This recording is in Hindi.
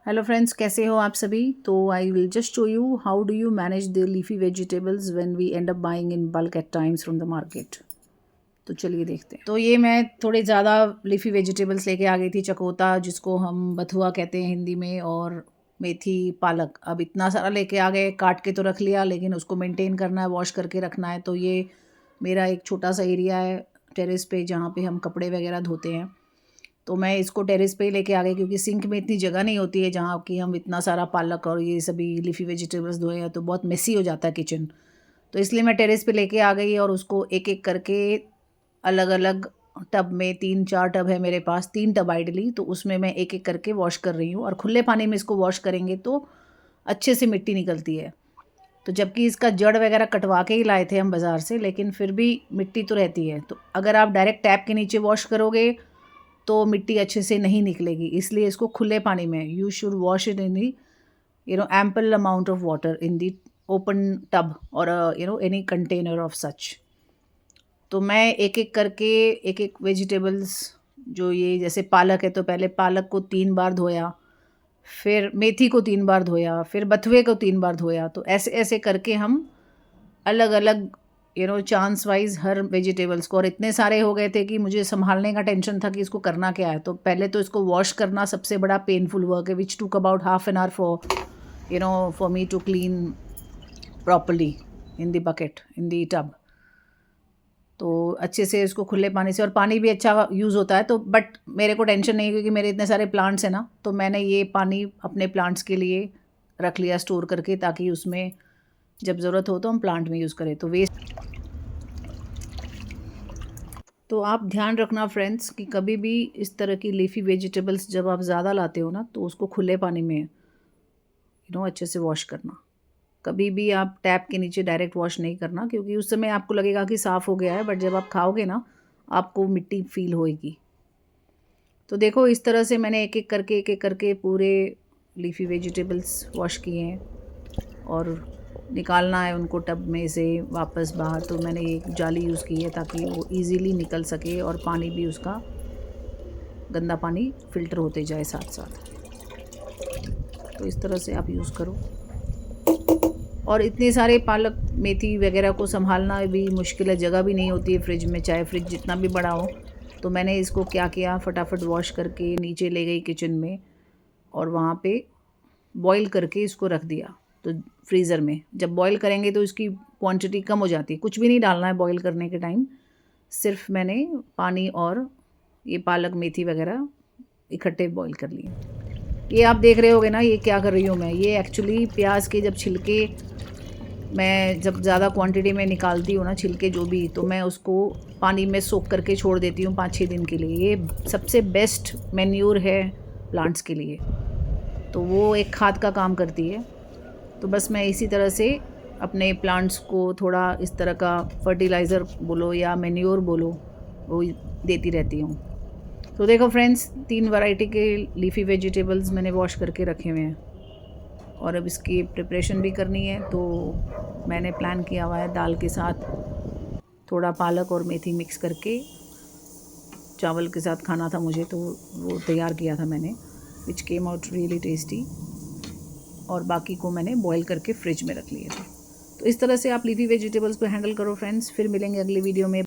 हेलो फ्रेंड्स, कैसे हो आप सभी। तो I will just show you how do you manage the leafy vegetables when we end up buying in bulk at times from the market. तो चलिए देखते हैं। तो ये मैं थोड़े ज़्यादा लीफी वेजिटेबल्स लेके आ गई थी। चकोता, जिसको हम बथुआ कहते हैं हिंदी में, और मेथी, पालक। अब इतना सारा लेके आ गए, काट के तो रख लिया, लेकिन उसको मेंटेन करना है, वॉश करके रखना है। तो ये मेरा एक छोटा सा एरिया है टेरेस पे, जहाँ पे हम कपड़े वगैरह धोते हैं। तो मैं इसको टेरेस पे ही लेके आ गई, क्योंकि सिंक में इतनी जगह नहीं होती है जहाँ कि हम इतना सारा पालक और ये सभी लीफी वेजिटेबल्स धोए हैं, तो बहुत मेसी हो जाता है किचन। तो इसलिए मैं टेरेस पे लेके आ गई और उसको एक एक करके अलग अलग टब में, 3-4 टब है मेरे पास, 3 टब आइडली, तो उसमें मैं एक एक करके वॉश कर रही हूँ। और खुले पानी में इसको वॉश करेंगे तो अच्छे से मिट्टी निकलती है। तो जबकि इसका जड़ वगैरह कटवा के ही लाए थे हम बाज़ार से, लेकिन फिर भी मिट्टी तो रहती है। तो अगर आप डायरेक्ट टैप के नीचे वॉश करोगे तो मिट्टी अच्छे से नहीं निकलेगी। इसलिए इसको खुले पानी में, you should wash it in the ample amount of water in the open tub और एनी कंटेनर ऑफ सच। तो मैं एक एक करके एक एक वेजिटेबल्स, जो ये जैसे पालक है, तो पहले पालक को 3 बार धोया, फिर मेथी को 3 बार धोया, फिर बथुए को 3 बार धोया। तो ऐसे ऐसे करके हम अलग अलग चांस वाइज हर वेजिटेबल्स को, और इतने सारे हो गए थे कि मुझे संभालने का टेंशन था कि इसको करना क्या है। तो पहले तो इसको वॉश करना सबसे बड़ा पेनफुल वर्क है, which took about half an hour for me to clean properly in the bucket, in the tub. तो अच्छे से इसको खुले पानी से, और पानी भी अच्छा यूज़ होता है। तो बट मेरे को टेंशन नहीं, क्योंकि मेरे इतने सारे प्लांट्स हैं ना, तो मैंने ये पानी अपने प्लांट्स के लिए रख लिया स्टोर करके, ताकि उसमें जब ज़रूरत हो तो हम प्लांट में यूज़ करें। तो वेस्ट, तो आप ध्यान रखना फ्रेंड्स कि कभी भी इस तरह की लीफी वेजिटेबल्स जब आप ज़्यादा लाते हो ना, तो उसको खुले पानी में अच्छे से वॉश करना। कभी भी आप टैप के नीचे डायरेक्ट वॉश नहीं करना, क्योंकि उस समय आपको लगेगा कि साफ़ हो गया है, बट जब आप खाओगे ना, आपको मिट्टी फील होएगी। तो देखो, इस तरह से मैंने एक एक करके पूरे लीफी वेजिटेबल्स वॉश किए हैं, और निकालना है उनको टब में से वापस बाहर। तो मैंने एक जाली यूज़ की है ताकि वो इजीली निकल सके, और पानी भी उसका, गंदा पानी फ़िल्टर होते जाए साथ साथ। तो इस तरह से आप यूज़ करो। और इतने सारे पालक मेथी वगैरह को संभालना भी मुश्किल है, जगह भी नहीं होती है फ्रिज में, चाहे फ्रिज जितना भी बड़ा हो। तो मैंने इसको क्या किया, फटाफट वॉश करके नीचे ले गई किचन में, और वहाँ पे बॉईल करके इसको रख दिया। तो फ्रीज़र में जब बॉईल करेंगे तो इसकी क्वांटिटी कम हो जाती है। कुछ भी नहीं डालना है बॉईल करने के टाइम, सिर्फ मैंने पानी और ये पालक मेथी वगैरह इकट्ठे बॉईल कर लिए। ये आप देख रहे होगे ना, ये क्या कर रही हूँ मैं। ये एक्चुअली प्याज के जब छिलके, मैं जब ज़्यादा क्वांटिटी में निकालती हूँ ना छिलके जो भी, तो मैं उसको पानी में सोख करके छोड़ देती हूँ 5-6 दिन के लिए। ये सबसे बेस्ट मैन्योर है प्लांट्स के लिए, तो वो एक खाद का काम करती है। तो बस मैं इसी तरह से अपने प्लांट्स को थोड़ा इस तरह का फर्टिलाइज़र बोलो या मैन्योर बोलो, वो देती रहती हूँ। तो देखो फ्रेंड्स, 3 वैरायटी के लीफी वेजिटेबल्स मैंने वॉश करके रखे हुए हैं, और अब इसकी प्रिपरेशन भी करनी है। तो मैंने प्लान किया हुआ है दाल के साथ थोड़ा पालक और मेथी मिक्स करके चावल के साथ खाना था मुझे, तो वो तैयार किया था मैंने, विच केम आउट रियली टेस्टी। और बाकी को मैंने बॉईल करके फ्रिज में रख लिए थे। तो इस तरह से आप लीफी वेजिटेबल्स को हैंडल करो फ्रेंड्स। फिर मिलेंगे अगली वीडियो में।